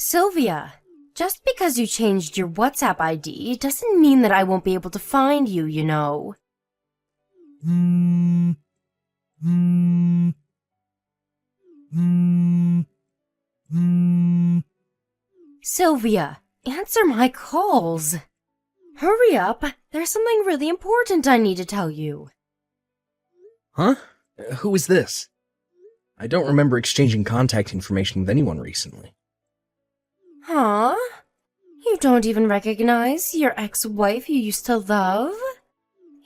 Sylvia, just because you changed your WhatsApp ID doesn't mean that I won't be able to find you, you know. Hmm. Hmm. Hmm. Hmm. Sylvia, answer my calls. Hurry up, there's something really important I need to tell you. Huh? Who is this? I don't remember exchanging contact information with anyone recently. Huh? You don't even recognize your ex-wife you used to love?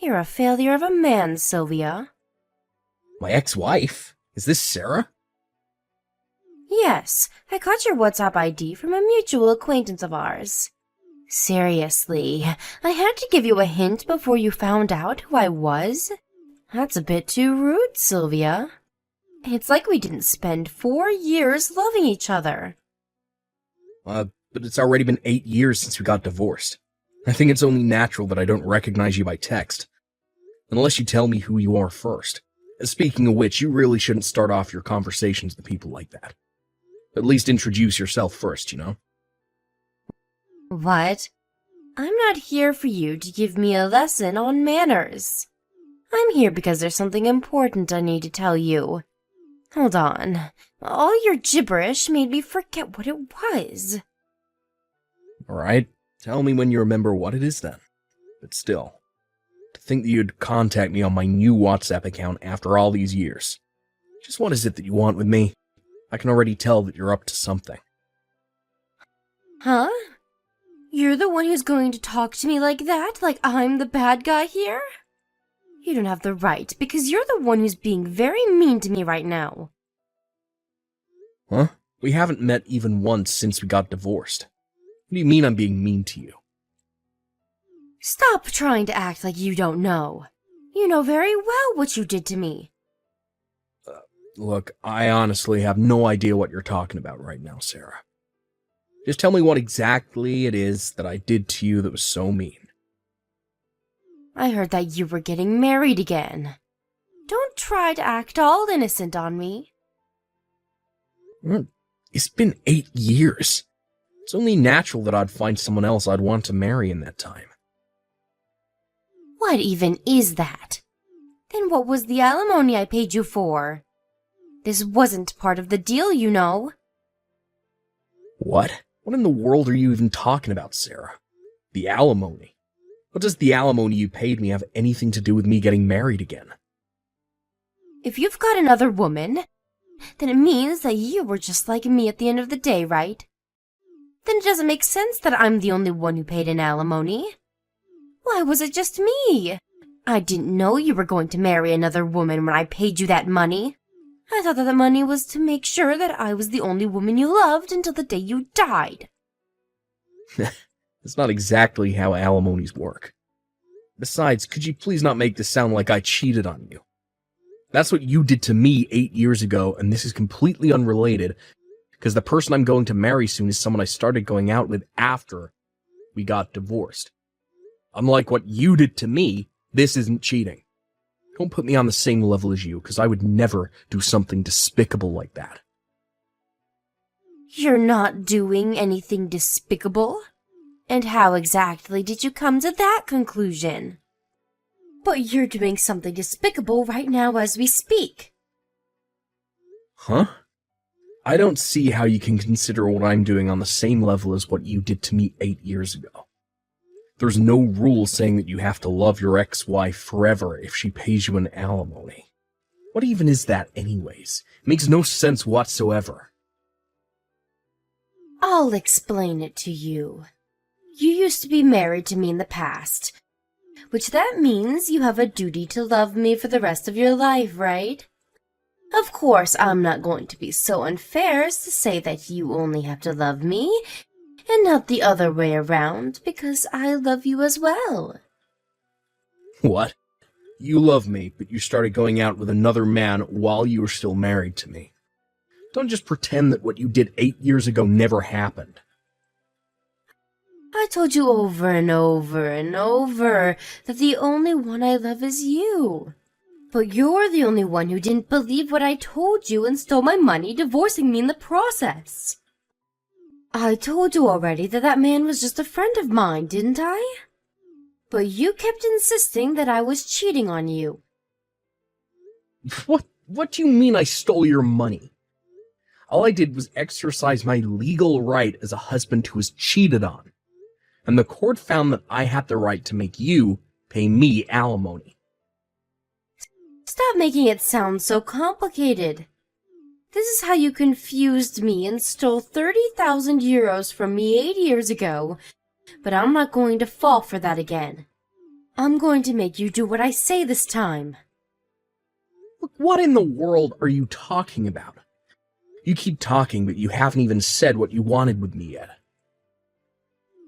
You're a failure of a man, Sylvia. My ex-wife? Is this Sarah? Yes, I got your WhatsApp ID from a mutual acquaintance of ours. Seriously, I had to give you a hint before you found out who I was? That's a bit too rude, Sylvia. It's like we didn't spend 4 years loving each other. But it's already been 8 years since we got divorced. I think it's only natural that I don't recognize you by text. Unless you tell me who you are first. Speaking of which, you really shouldn't start off your conversations with people like that. At least introduce yourself first, you know? What? I'm not here for you to give me a lesson on manners. I'm here because there's something important I need to tell you. Hold on. All your gibberish made me forget what it was. Alright, tell me when you remember what it is then. But still, to think that you'd contact me on my new WhatsApp account after all these years. Just what is it that you want with me? I can already tell that you're up to something. Huh? You're the one who's going to talk to me like that, like I'm the bad guy here? You don't have the right, because you're the one who's being very mean to me right now. Huh? We haven't met even once since we got divorced. What do you mean I'm being mean to you? Stop trying to act like you don't know. You know very well what you did to me. Look, I honestly have no idea what you're talking about right now, Sarah. Just tell me what exactly it is that I did to you that was so mean. I heard that you were getting married again. Don't try to act all innocent on me. It's been 8 years. It's only natural that I'd find someone else I'd want to marry in that time. What even is that? Then what was the alimony I paid you for? This wasn't part of the deal, you know. What? What in the world are you even talking about, Sarah? The alimony? What does the alimony you paid me have anything to do with me getting married again? If you've got another woman, then it means that you were just like me at the end of the day, right? Then it doesn't make sense that I'm the only one who paid an alimony. Why was it just me? I didn't know you were going to marry another woman when I paid you that money. I thought that the money was to make sure that I was the only woman you loved until the day you died. That's not exactly how alimonies work. Besides, could you please not make this sound like I cheated on you? That's what you did to me 8 years ago, and this is completely unrelated, because the person I'm going to marry soon is someone I started going out with after we got divorced. Unlike what you did to me, this isn't cheating. Don't put me on the same level as you, because I would never do something despicable like that. You're not doing anything despicable? And how exactly did you come to that conclusion? But you're doing something despicable right now as we speak. Huh? I don't see how you can consider what I'm doing on the same level as what you did to me 8 years ago. There's no rule saying that you have to love your ex-wife forever if she pays you an alimony. What even is that anyways? It makes no sense whatsoever. I'll explain it to you. You used to be married to me in the past, which that means you have a duty to love me for the rest of your life, right? Of course, I'm not going to be so unfair as to say that you only have to love me, and not the other way around, because I love you as well. What? You love me, but you started going out with another man while you were still married to me. Don't just pretend that what you did 8 years ago never happened. I told you over and over and over that the only one I love is you. But you're the only one who didn't believe what I told you and stole my money, divorcing me in the process. I told you already that that man was just a friend of mine, didn't I? But you kept insisting that I was cheating on you. What do you mean I stole your money? All I did was exercise my legal right as a husband who was cheated on. And the court found that I had the right to make you pay me alimony. Stop making it sound so complicated. This is how you confused me and stole 30,000 euros from me 8 years ago. But I'm not going to fall for that again. I'm going to make you do what I say this time. Look, what in the world are you talking about? You keep talking, but you haven't even said what you wanted with me yet.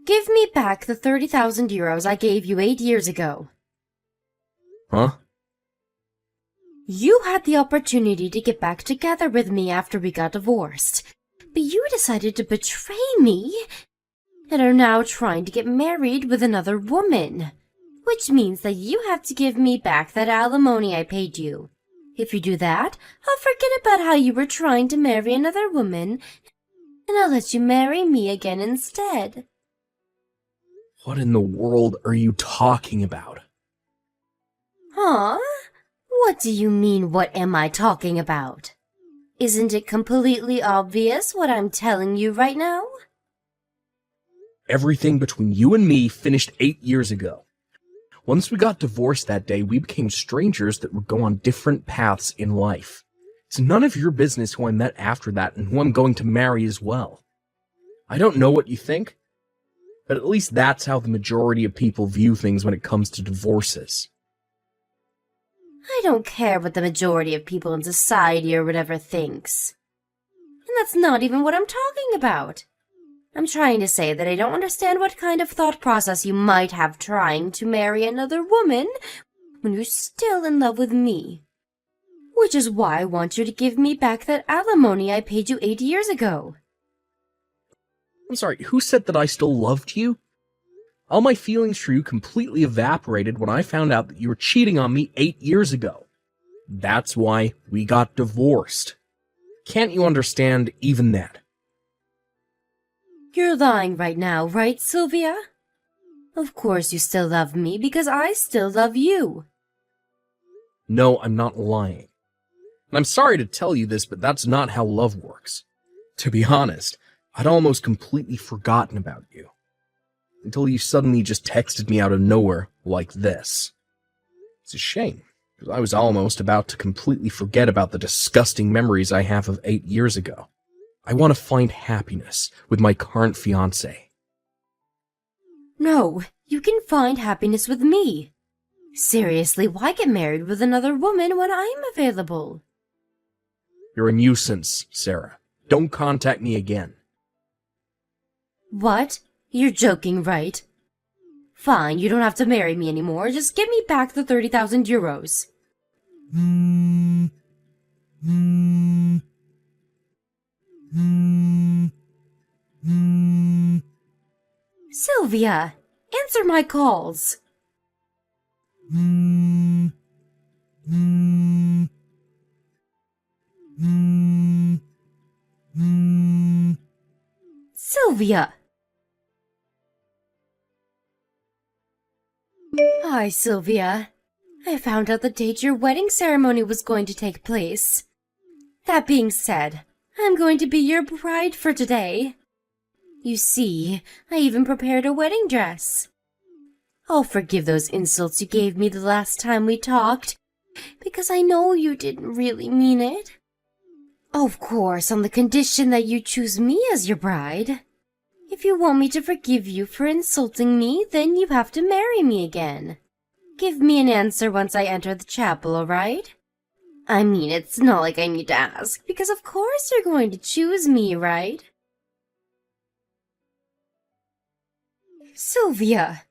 Give me back the 30,000 euros I gave you 8 years ago. Huh? You had the opportunity to get back together with me after we got divorced, but you decided to betray me and are now trying to get married with another woman, which means that you have to give me back that alimony I paid you. If you do that, I'll forget about how you were trying to marry another woman, and I'll let you marry me again instead. What in the world are you talking about? Huh? What do you mean, what am I talking about? Isn't it completely obvious what I'm telling you right now? Everything between you and me finished 8 years ago. Once we got divorced that day, we became strangers that would go on different paths in life. It's none of your business who I met after that and who I'm going to marry as well. I don't know what you think, but at least that's how the majority of people view things when it comes to divorces. I don't care what the majority of people in society or whatever thinks. And that's not even what I'm talking about. I'm trying to say that I don't understand what kind of thought process you might have trying to marry another woman when you're still in love with me. Which is why I want you to give me back that alimony I paid you 8 years ago. I'm sorry, who said that I still loved you? All my feelings for you completely evaporated when I found out that you were cheating on me 8 years ago. That's why we got divorced. Can't you understand even that? You're lying right now, right, Sylvia? Of course you still love me because I still love you. No, I'm not lying. And I'm sorry to tell you this, but that's not how love works. To be honest, I'd almost completely forgotten about you. Until you suddenly just texted me out of nowhere like this. It's a shame, because I was almost about to completely forget about the disgusting memories I have of 8 years ago. I want to find happiness with my current fiancé. No, you can find happiness with me. Seriously, why get married with another woman when I'm available? You're a nuisance, Sarah. Don't contact me again. What? You're joking, right? Fine, you don't have to marry me anymore. Just give me back the 30,000 euros. Sylvia, answer my calls. Sylvia. Hi, Sylvia. I found out the date your wedding ceremony was going to take place. That being said, I'm going to be your bride for today. You see, I even prepared a wedding dress. I'll forgive those insults you gave me the last time we talked, because I know you didn't really mean it. Of course, on the condition that you choose me as your bride. If you want me to forgive you for insulting me, then you have to marry me again. Give me an answer once I enter the chapel, all right? I mean, it's not like I need to ask, because of course you're going to choose me, right? Sylvia!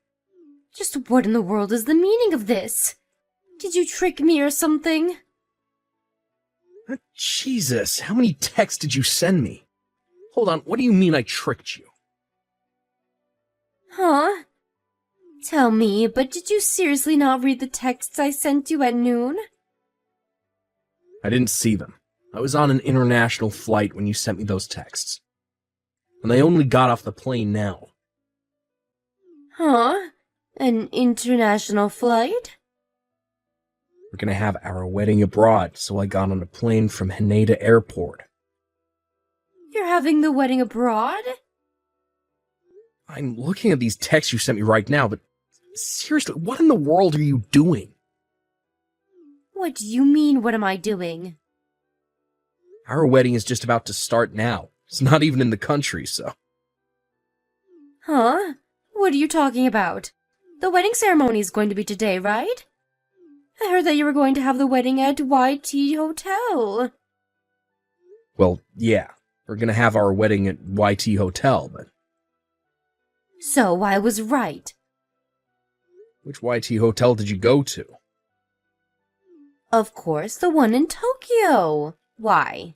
Just what in the world is the meaning of this? Did you trick me or something? Jesus, how many texts did you send me? Hold on, what do you mean I tricked you? Huh? Tell me, but did you seriously not read the texts I sent you at noon? I didn't see them. I was on an international flight when you sent me those texts. and I only got off the plane now. Huh? An international flight? We're gonna have our wedding abroad, so I got on a plane from Haneda Airport. You're having the wedding abroad? I'm looking at these texts you sent me right now, but seriously, what in the world are you doing? What do you mean, what am I doing? Our wedding is just about to start now. It's not even in the country, so... Huh? What are you talking about? The wedding ceremony is going to be today, right? I heard that you were going to have the wedding at YT Hotel. Well, yeah. We're gonna have our wedding at YT Hotel, but... So I was right. Which YT Hotel did you go to? Of course, the one in Tokyo. Why?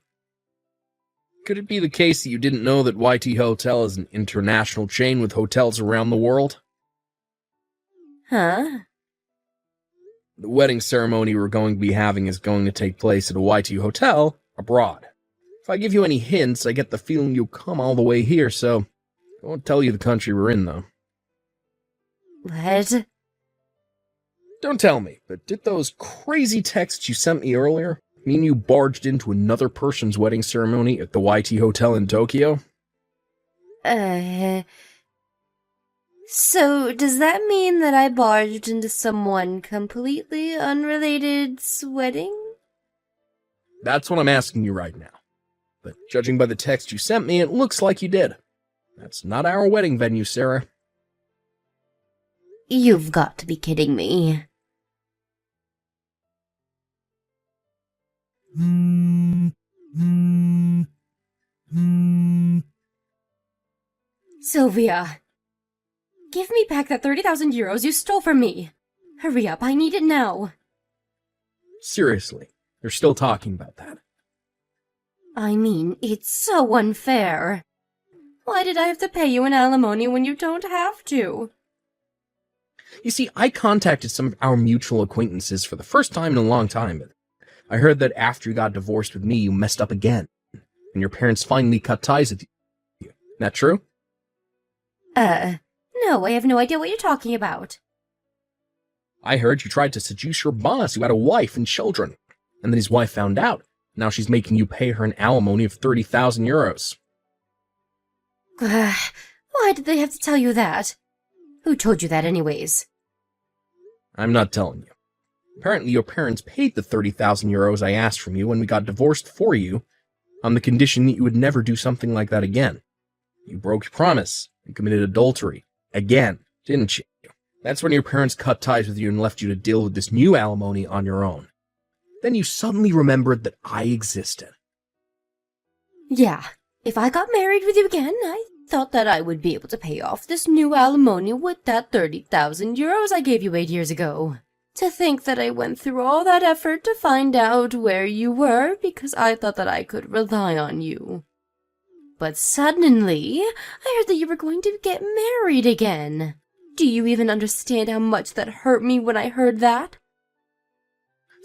Could it be the case that you didn't know that YT Hotel is an international chain with hotels around the world? Huh? The wedding ceremony we're going to be having is going to take place at a YT Hotel abroad. If I give you any hints, I get the feeling you'll come all the way here, so I won't tell you the country we're in, though. What? Don't tell me, but did those crazy texts you sent me earlier mean you barged into another person's wedding ceremony at the YT Hotel in Tokyo? So does that mean that I barged into someone completely unrelated's wedding? That's what I'm asking you right now. But judging by the text you sent me, it looks like you did. That's not our wedding venue, Sarah. You've got to be kidding me. Sylvia, give me back that 30,000 euros you stole from me. Hurry up, I need it now. Seriously, you're still talking about that. I mean, it's so unfair. Why did I have to pay you an alimony when you don't have to? You see, I contacted some of our mutual acquaintances for the first time in a long time, but I heard that after you got divorced with me, you messed up again, and your parents finally cut ties with you. Isn't that true? No, I have no idea what you're talking about. I heard you tried to seduce your boss who had a wife and children, and then his wife found out. Now she's making you pay her an alimony of 30,000 euros. Why did they have to tell you that? Who told you that anyways? I'm not telling you. Apparently your parents paid the 30,000 euros I asked from you when we got divorced for you, on the condition that you would never do something like that again. You broke your promise and committed adultery. Again, didn't you? That's when your parents cut ties with you and left you to deal with this new alimony on your own. Then you suddenly remembered that I existed. Yeah, if I got married with you again, I thought that I would be able to pay off this new alimony with that 30,000 euros I gave you 8 years ago. To think that I went through all that effort to find out where you were because I thought that I could rely on you. But suddenly, I heard that you were going to get married again. Do you even understand how much that hurt me when I heard that?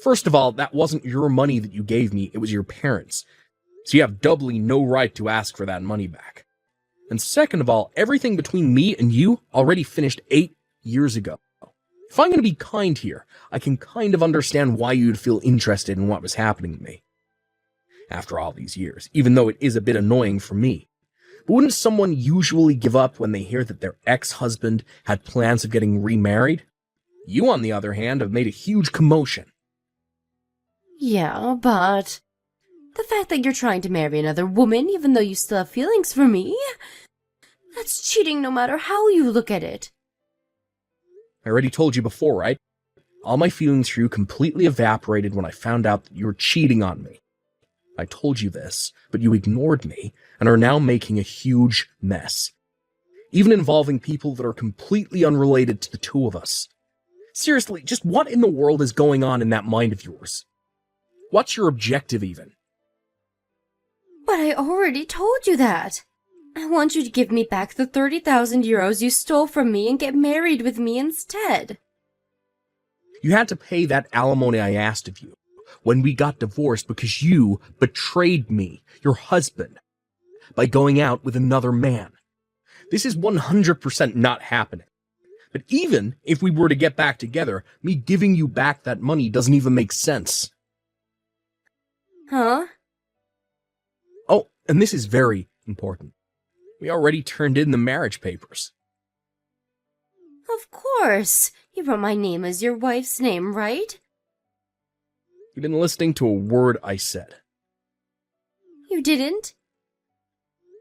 First of all, that wasn't your money that you gave me, it was your parents'. So you have doubly no right to ask for that money back. And second of all, everything between me and you already finished 8 years ago. If I'm going to be kind here, I can kind of understand why you'd feel interested in what was happening to me. After all these years, even though it is a bit annoying for me. But wouldn't someone usually give up when they hear that their ex-husband had plans of getting remarried? You, on the other hand, have made a huge commotion. Yeah, but the fact that you're trying to marry another woman even though you still have feelings for me, that's cheating no matter how you look at it. I already told you before, right? All my feelings for you completely evaporated when I found out that you were cheating on me. I told you this, but you ignored me and are now making a huge mess. Even involving people that are completely unrelated to the two of us. Seriously, just what in the world is going on in that mind of yours? What's your objective even? But I already told you that. I want you to give me back the 30,000 euros you stole from me and get married with me instead. You had to pay that alimony I asked of you when we got divorced because you betrayed me, your husband. by going out with another man. This is 100% not happening. But even if we were to get back together, me giving you back that money doesn't even make sense. Huh? Oh, and this is very important. We already turned in the marriage papers. Of course. You wrote my name as your wife's name, right? You've been listening to a word I said. You didn't?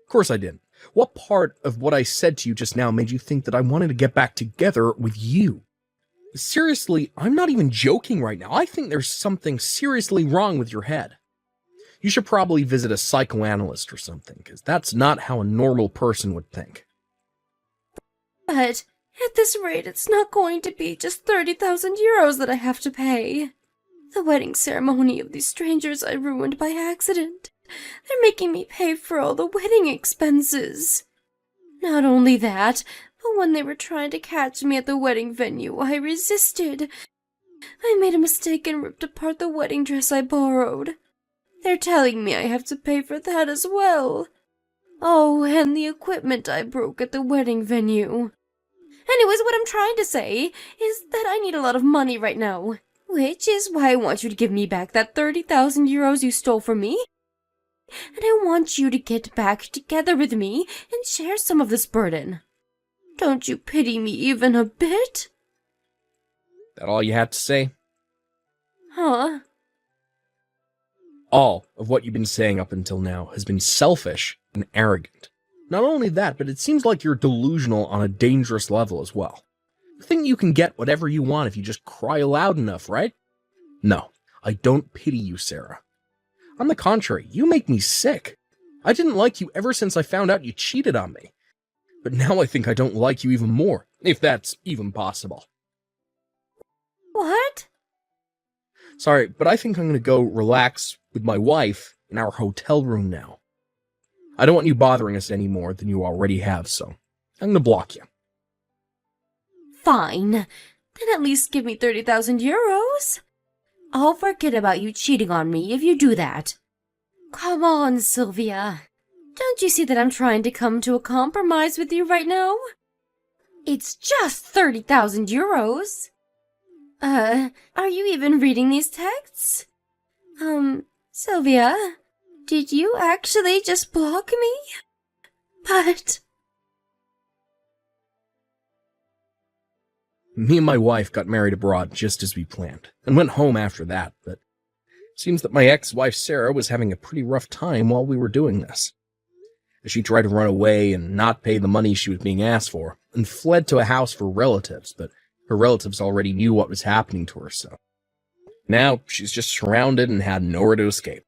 Of course I didn't. What part of what I said to you just now made you think that I wanted to get back together with you? Seriously, I'm not even joking right now. I think there's something seriously wrong with your head. You should probably visit a psychoanalyst or something, because that's not how a normal person would think. But at this rate, it's not going to be just 30,000 euros that I have to pay. The wedding ceremony of these strangers I ruined by accident. They're making me pay for all the wedding expenses. Not only that, but when they were trying to catch me at the wedding venue, I resisted. I made a mistake and ripped apart the wedding dress I borrowed. They're telling me I have to pay for that as well. Oh, and the equipment I broke at the wedding venue. Anyways, what I'm trying to say is that I need a lot of money right now, which is why I want you to give me back that 30,000 euros you stole from me. And I want you to get back together with me and share some of this burden. Don't you pity me even a bit? That all you had to say? Huh? All of what you've been saying up until now has been selfish and arrogant. Not only that, but it seems like you're delusional on a dangerous level as well. You think you can get whatever you want if you just cry loud enough, right? No, I don't pity you, Sarah. On the contrary, you make me sick. I didn't like you ever since I found out you cheated on me. But now I think I don't like you even more, if that's even possible. What? Sorry, but I think I'm going to go relax with my wife in our hotel room now. I don't want you bothering us any more than you already have, so I'm going to block you. Fine. Then at least give me 30,000 euros. I'll forget about you cheating on me if you do that. Come on, Sylvia. Don't you see that I'm trying to come to a compromise with you right now? It's just 30,000 euros. Are you even reading these texts? Sylvia, did you actually just block me? But... Me and my wife got married abroad just as we planned, and went home after that, but it seems that my ex-wife Sarah was having a pretty rough time while we were doing this. She tried to run away and not pay the money she was being asked for, and fled to a house for relatives, but her relatives already knew what was happening to her, so now she's just surrounded and had nowhere to escape.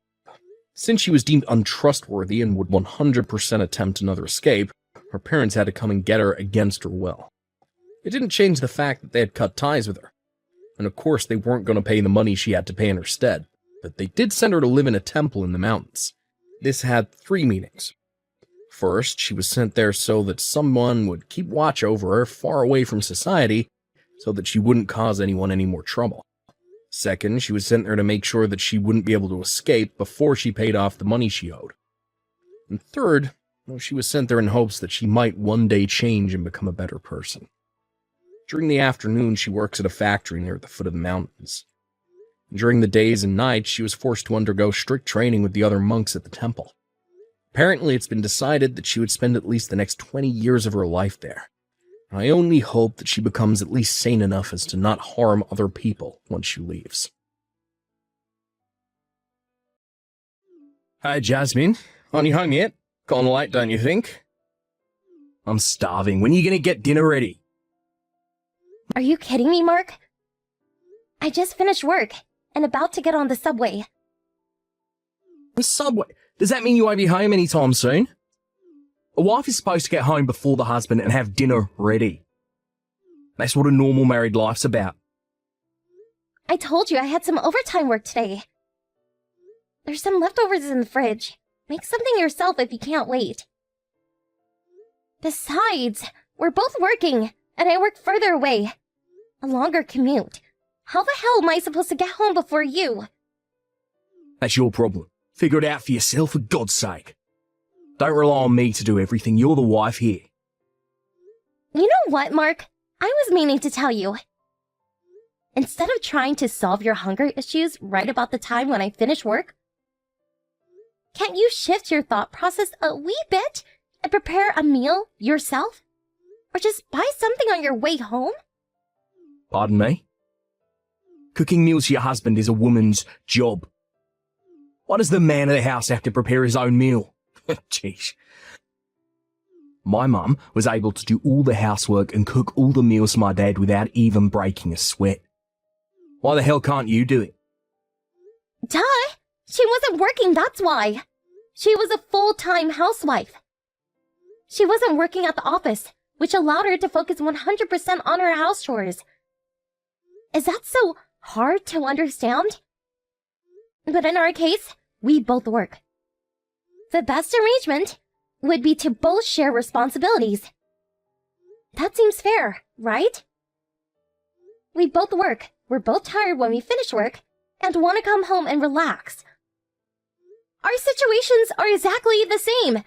Since she was deemed untrustworthy and would 100% attempt another escape, her parents had to come and get her against her will. It didn't change the fact that they had cut ties with her. And of course they weren't going to pay the money she had to pay in her stead, but they did send her to live in a temple in the mountains. This had 3 meanings. First, she was sent there so that someone would keep watch over her far away from society, so that she wouldn't cause anyone any more trouble. Second, she was sent there to make sure that she wouldn't be able to escape before she paid off the money she owed. And third, well, she was sent there in hopes that she might one day change and become a better person. During the afternoon, she works at a factory near the foot of the mountains. During the days and nights, she was forced to undergo strict training with the other monks at the temple. Apparently, it's been decided that she would spend at least the next 20 years of her life there. I only hope that she becomes at least sane enough as to not harm other people once she leaves. Hi, Jasmine. Aren't you home yet? Gone late, don't you think? I'm starving. When are you going to get dinner ready? Are you kidding me, Mark? I just finished work and about to get on the subway. The subway? Does that mean you won't be home anytime soon? A wife is supposed to get home before the husband and have dinner ready. That's what a normal married life's about. I told you I had some overtime work today. There's some leftovers in the fridge. Make something yourself if you can't wait. Besides, we're both working, and I work further away. A longer commute. How the hell am I supposed to get home before you? That's your problem. Figure it out for yourself, for God's sake. Don't rely on me to do everything. You're the wife here. You know what, Mark? I was meaning to tell you. Instead of trying to solve your hunger issues right about the time when I finish work, can't you shift your thought process a wee bit and prepare a meal yourself? Or just buy something on your way home? Pardon me? Cooking meals for your husband is a woman's job. Why does the man of the house have to prepare his own meal? Jeez. My mum was able to do all the housework and cook all the meals for my dad without even breaking a sweat. Why the hell can't you do it? Duh! She wasn't working, that's why. She was a full-time housewife. She wasn't working at the office, which allowed her to focus 100% on her house chores. Is that so hard to understand? But in our case, we both work. The best arrangement would be to both share responsibilities. That seems fair, right? We both work, we're both tired when we finish work, and want to come home and relax. Our situations are exactly the same.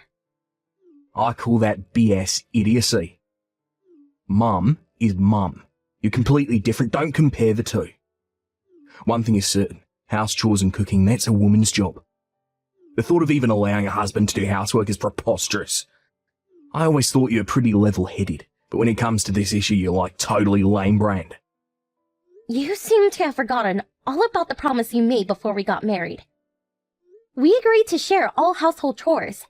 I call that BS idiocy. Mum is mum. You're completely different. Don't compare the two. One thing is certain. House chores and cooking, that's a woman's job. The thought of even allowing a husband to do housework is preposterous. I always thought you were pretty level-headed, but when it comes to this issue, you're like totally lame-brained. You seem to have forgotten all about the promise you made before we got married. We agreed to share all household chores.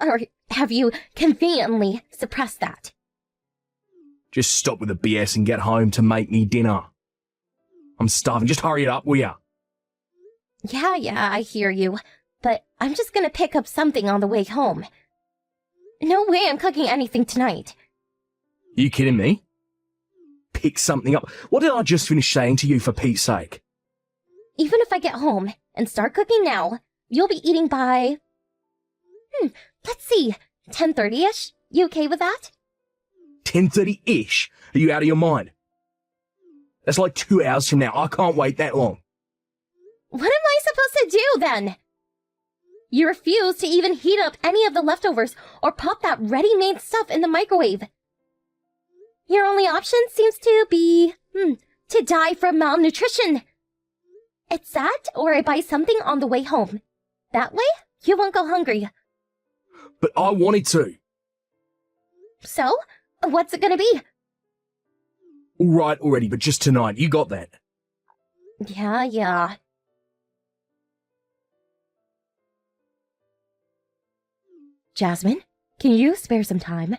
Or have you conveniently suppressed that? Just stop with the BS and get home to make me dinner. I'm starving. Just hurry it up, will ya? Yeah, I hear you. But I'm just gonna pick up something on the way home. No way I'm cooking anything tonight. You kidding me? Pick something up. What did I just finish saying to you, for Pete's sake? Even if I get home and start cooking now, you'll be eating by... let's see, 10:30ish? You okay with that? 10:30-ish? Are you out of your mind? That's like 2 hours from now. I can't wait that long. What am I supposed to do then? You refuse to even heat up any of the leftovers or pop that ready-made stuff in the microwave. Your only option seems to be, to die from malnutrition. It's that, or I buy something on the way home. That way, you won't go hungry. But I wanted to. So, what's it gonna be? All right already, but just tonight. You got that. Yeah. Jasmine, can you spare some time?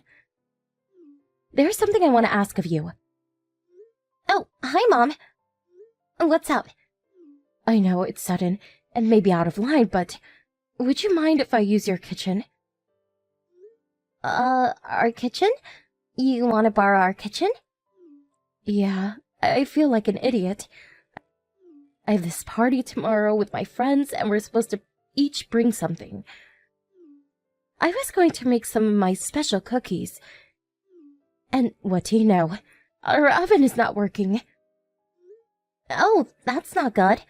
There's something I want to ask of you. Oh, hi, Mom. What's up? I know it's sudden and maybe out of line, but would you mind if I use your kitchen? Our kitchen? You want to borrow our kitchen? Yeah, I feel like an idiot. I have this party tomorrow with my friends, and we're supposed to each bring something. I was going to make some of my special cookies. And what do you know? Our oven is not working. Oh, that's not good.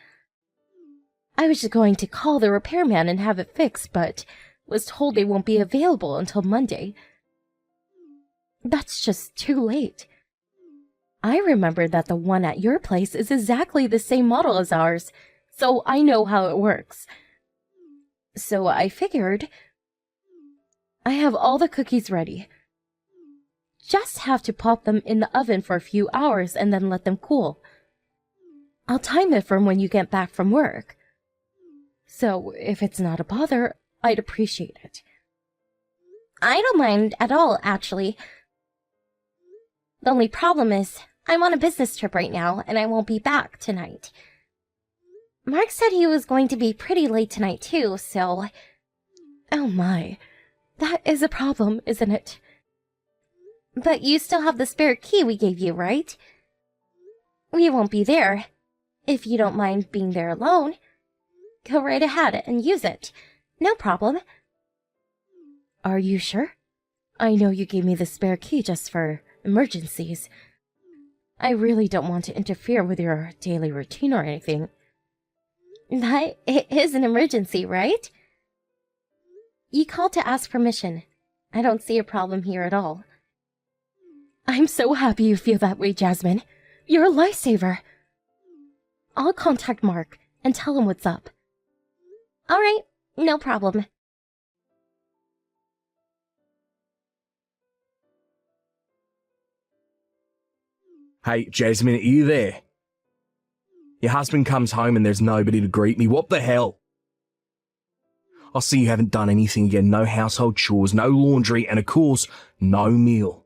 I was just going to call the repairman and have it fixed, but was told they won't be available until Monday. That's just too late. I remember that the one at your place is exactly the same model as ours, so I know how it works. So I figured... I have all the cookies ready. Just have to pop them in the oven for a few hours and then let them cool. I'll time it from when you get back from work. So, if it's not a bother, I'd appreciate it. I don't mind at all, actually. The only problem is, I'm on a business trip right now, and I won't be back tonight. Mark said he was going to be pretty late tonight, too, so... Oh my, that is a problem, isn't it? But you still have the spare key we gave you, right? We won't be there. If you don't mind being there alone, go right ahead and use it. No problem. Are you sure? I know you gave me the spare key just for emergencies. I really don't want to interfere with your daily routine or anything. That is an emergency, right? You called to ask permission. I don't see a problem here at all. I'm so happy you feel that way, Jasmine. You're a lifesaver. I'll contact Mark and tell him what's up. All right, no problem. Hey, Jasmine, are you there? Your husband comes home and there's nobody to greet me. What the hell? I see you haven't done anything again. No household chores, no laundry, and of course, no meal.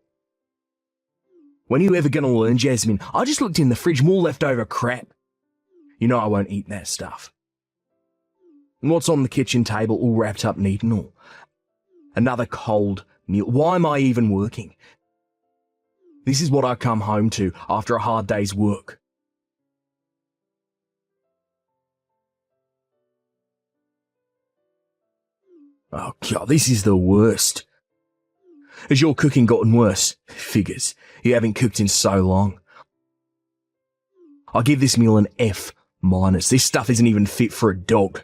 When are you ever going to learn, Jasmine? I just looked in the fridge, more leftover crap. You know I won't eat that stuff. And what's on the kitchen table all wrapped up neat and all? Another cold meal. Why am I even working? This is what I come home to after a hard day's work. Oh God, this is the worst. Has your cooking gotten worse? Figures. You haven't cooked in so long. I'll give this meal an F-. This stuff isn't even fit for a dog.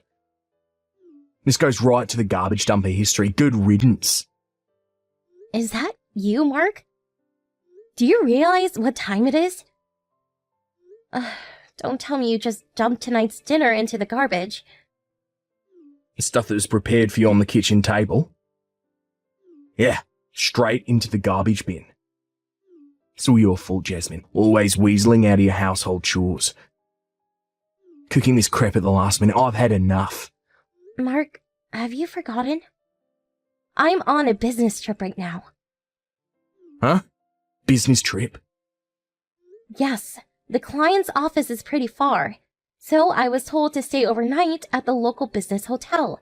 This goes right to the garbage dumper history. Good riddance. Is that you, Mark? Do you realize what time it is? Don't tell me you just dumped tonight's dinner into the garbage. The stuff that was prepared for you on the kitchen table? Yeah, straight into the garbage bin. It's all your fault, Jasmine. Always weaseling out of your household chores. Cooking this crap at the last minute. I've had enough. Mark, have you forgotten? I'm on a business trip right now. Huh? Business trip? Yes, the client's office is pretty far, so I was told to stay overnight at the local business hotel.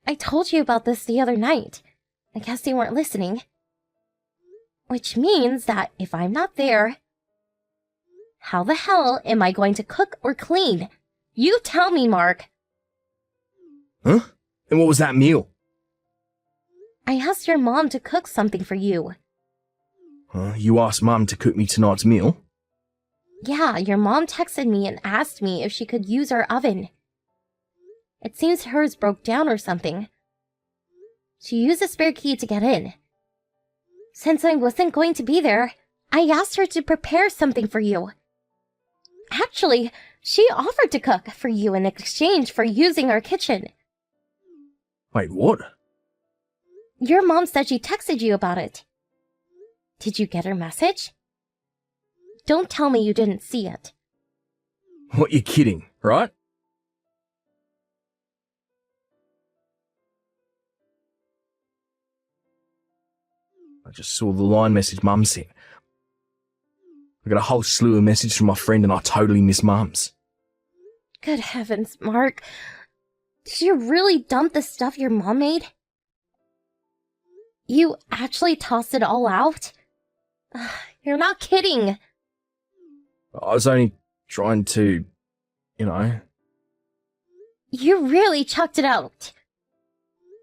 I told you about this the other night. I guess you weren't listening. Which means that if I'm not there, how the hell am I going to cook or clean? You tell me, Mark. Huh? And what was that meal? I asked your mom to cook something for you. You asked Mum to cook me tonight's meal? Yeah, your mom texted me and asked me if she could use our oven. It seems hers broke down or something. She used a spare key to get in. Since I wasn't going to be there, I asked her to prepare something for you. Actually, she offered to cook for you in exchange for using our kitchen. Wait, what? Your mom said she texted you about it. Did you get her message? Don't tell me you didn't see it. What, you're kidding, right? I just saw the line message Mum sent. I got a whole slew of messages from my friend and I totally miss Mum's. Good heavens, Mark. Did you really dump the stuff your mom made? You actually tossed it all out? You're not kidding. I was only trying to, you know. You really chucked it out.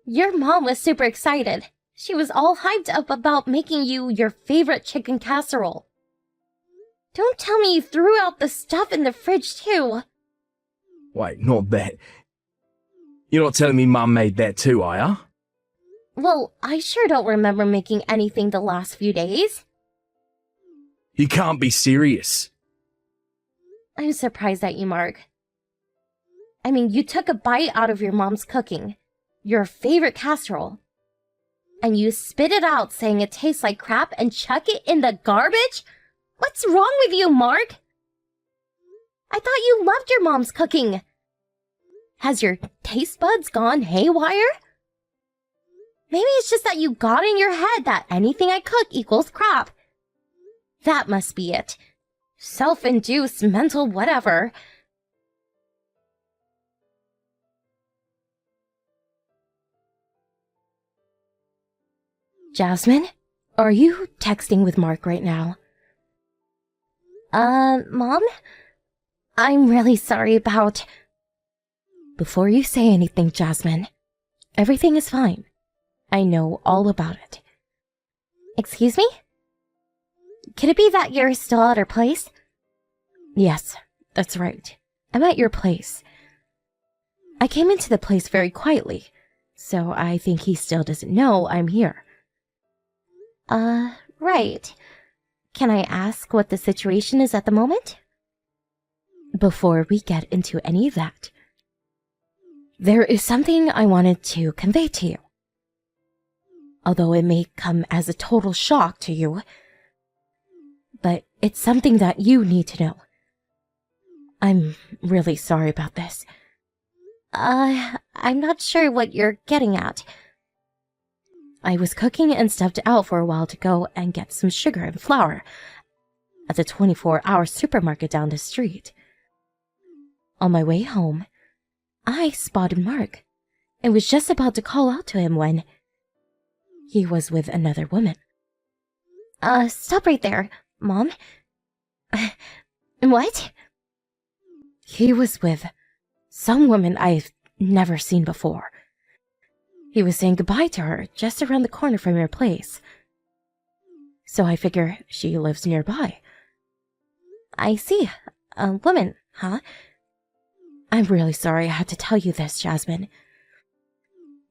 Your mom was super excited. She was all hyped up about making you your favorite chicken casserole. Don't tell me you threw out the stuff in the fridge too. Wait, not that. You're not telling me Mum made that too, are ya? Well, I sure don't remember making anything the last few days. You can't be serious. I'm surprised at you, Mark. I mean, you took a bite out of your mom's cooking, your favorite casserole, and you spit it out saying it tastes like crap and chuck it in the garbage? What's wrong with you, Mark? I thought you loved your mom's cooking. Has your taste buds gone haywire? Maybe it's just that you got in your head that anything I cook equals crap. That must be it. Self-induced mental whatever. Jasmine, are you texting with Mark right now? Mom? I'm really sorry about... Before you say anything, Jasmine, everything is fine. I know all about it. Excuse me? Could it be that you're still at our place? Yes, that's right. I'm at your place. I came into the place very quietly, So I think he still doesn't know I'm here. Right. Can I ask what the situation is at the moment? Before we get into any of that, there is something I wanted to convey to you. Although it may come as a total shock to you, but it's something that you need to know. I'm really sorry about this. I'm not sure what you're getting at. I was cooking and stepped out for a while to go and get some sugar and flour at the 24-hour supermarket down the street. On my way home, I spotted Mark and was just about to call out to him when he was with another woman. Stop right there, Mom. What? He was with some woman I've never seen before. He was saying goodbye to her just around the corner from your place. So I figure she lives nearby. I see. A woman, huh? I'm really sorry I had to tell you this, Jasmine.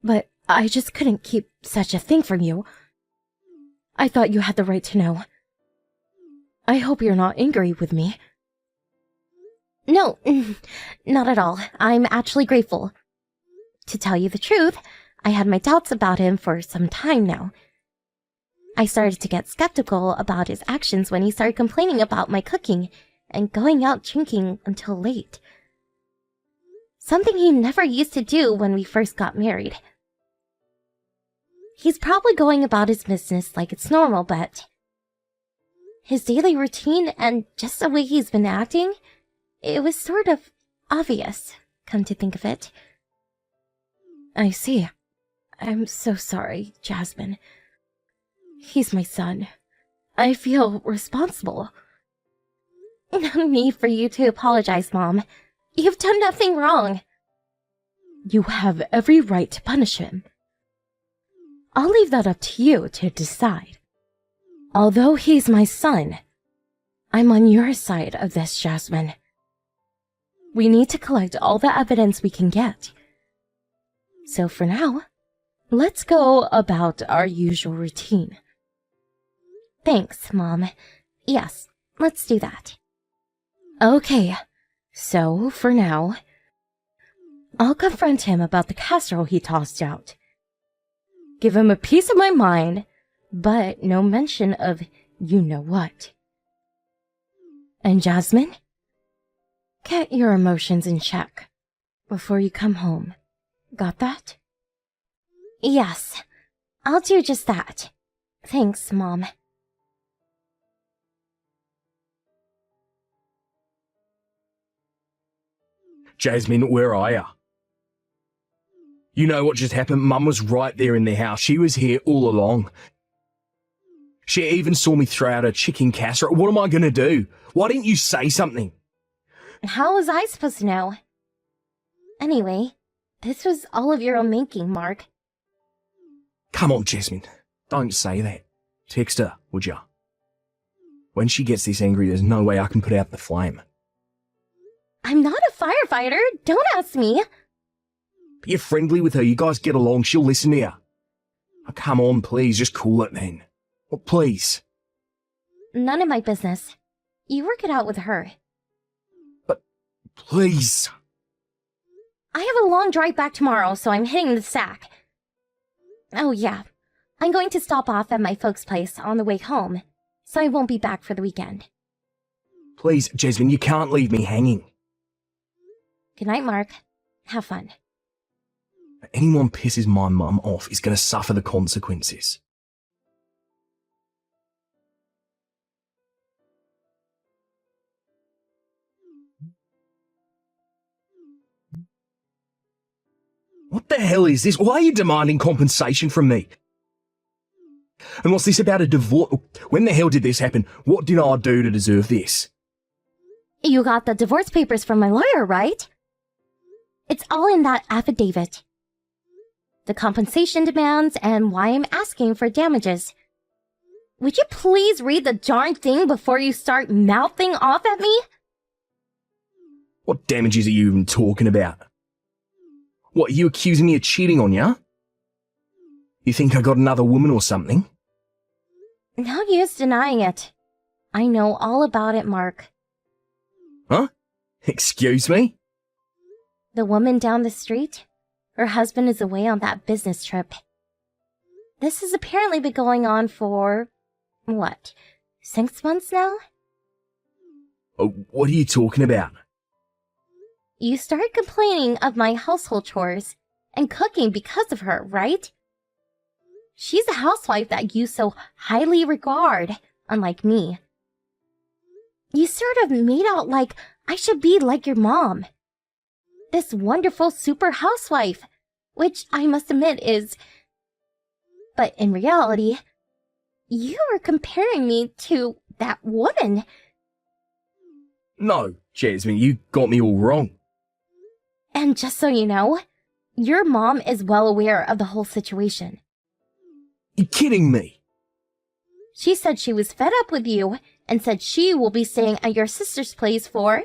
But I just couldn't keep such a thing from you. I thought you had the right to know. I hope you're not angry with me. No, not at all. I'm actually grateful. To tell you the truth, I had my doubts about him for some time now. I started to get skeptical about his actions when he started complaining about my cooking and going out drinking until late. Something he never used to do when we first got married. He's probably going about his business like it's normal, but his daily routine and just the way he's been acting, it was sort of obvious, come to think of it. I see. I'm so sorry, Jasmine. He's my son. I feel responsible. No need for you to apologize, Mom. You've done nothing wrong. You have every right to punish him. I'll leave that up to you to decide. Although he's my son, I'm on your side of this, Jasmine. We need to collect all the evidence we can get. So for now, let's go about our usual routine. Thanks, Mom. Yes, let's do that. Okay, so for now, I'll confront him about the casserole he tossed out. Give him a piece of my mind, but no mention of you-know-what. And Jasmine, get your emotions in check before you come home. Got that? Yes, I'll do just that. Thanks, Mom. Jasmine, where are ya? You know what just happened? Mum was right there in the house. She was here all along. She even saw me throw out a chicken casserole. What am I going to do? Why didn't you say something? How was I supposed to know? Anyway, this was all of your own making, Mark. Come on, Jasmine. Don't say that. Text her, would ya? When she gets this angry, there's no way I can put out the flame. I'm not a firefighter. Don't ask me. You're friendly with her. You guys get along. She'll listen to you. Oh, come on, please. Just cool it then. Well, please. None of my business. You work it out with her. But, please. I have a long drive back tomorrow, so I'm hitting the sack. Oh, yeah. I'm going to stop off at my folks' place on the way home, so I won't be back for the weekend. Please, Jasmine, you can't leave me hanging. Good night, Mark. Have fun. Anyone pisses my mum off is going to suffer the consequences. What the hell is this? Why are you demanding compensation from me? And what's this about a divorce? When the hell did this happen? What did I do to deserve this? You got the divorce papers from my lawyer, right? It's all in that affidavit. The compensation demands and why I'm asking for damages. Would you please read the darn thing before you start mouthing off at me? What damages are you even talking about? What, are you accusing me of cheating on ya? You think I got another woman or something? No use denying it. I know all about it, Mark. Huh? Excuse me? The woman down the street? Her husband is away on that business trip. This has apparently been going on for, 6 months now? Oh, what are you talking about? You started complaining of my household chores and cooking because of her, right? She's a housewife that you so highly regard, unlike me. You sort of made out like I should be like your mom. This wonderful super housewife, which I must admit is... But in reality, you were comparing me to that woman. No, Jasmine, you got me all wrong. And just so you know, your mom is well aware of the whole situation. You're kidding me. She said she was fed up with you and said she will be staying at your sister's place for...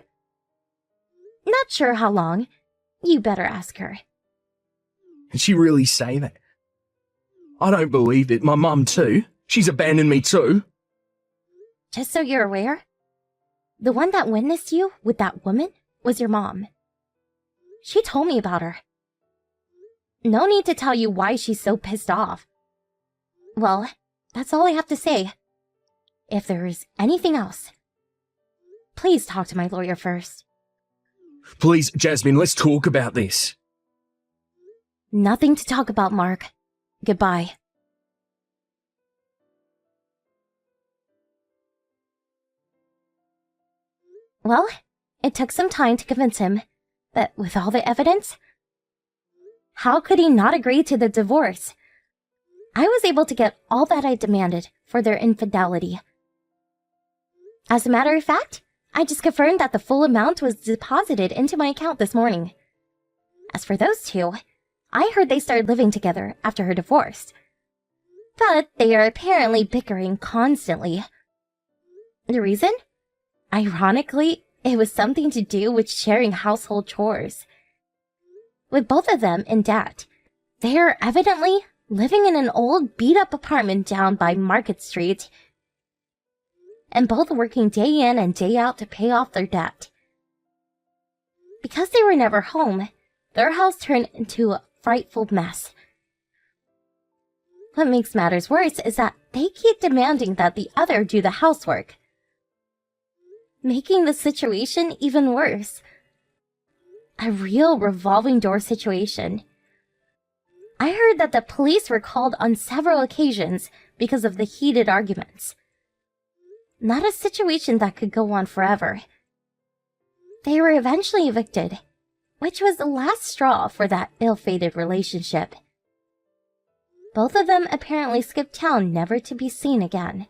Not sure how long. You better ask her. Did she really say that? I don't believe it. My mum too. She's abandoned me too. Just so you're aware, the one that witnessed you with that woman was your mom. She told me about her. No need to tell you why she's so pissed off. Well, that's all I have to say. If there is anything else, please talk to my lawyer first. Please, Jasmine, let's talk about this. Nothing to talk about, Mark. Goodbye. Well, it took some time to convince him that with all the evidence, how could he not agree to the divorce? I was able to get all that I demanded for their infidelity. As a matter of fact, I just confirmed that the full amount was deposited into my account this morning. As for those two, I heard they started living together after her divorce. But they are apparently bickering constantly. The reason? Ironically, it was something to do with sharing household chores. With both of them in debt, they are evidently living in an old beat-up apartment down by Market Street, and both working day in and day out to pay off their debt. Because they were never home, their house turned into a frightful mess. What makes matters worse is that they keep demanding that the other do the housework, making the situation even worse. A real revolving door situation. I heard that the police were called on several occasions because of the heated arguments. Not a situation that could go on forever. They were eventually evicted, which was the last straw for that ill-fated relationship. Both of them apparently skipped town never to be seen again.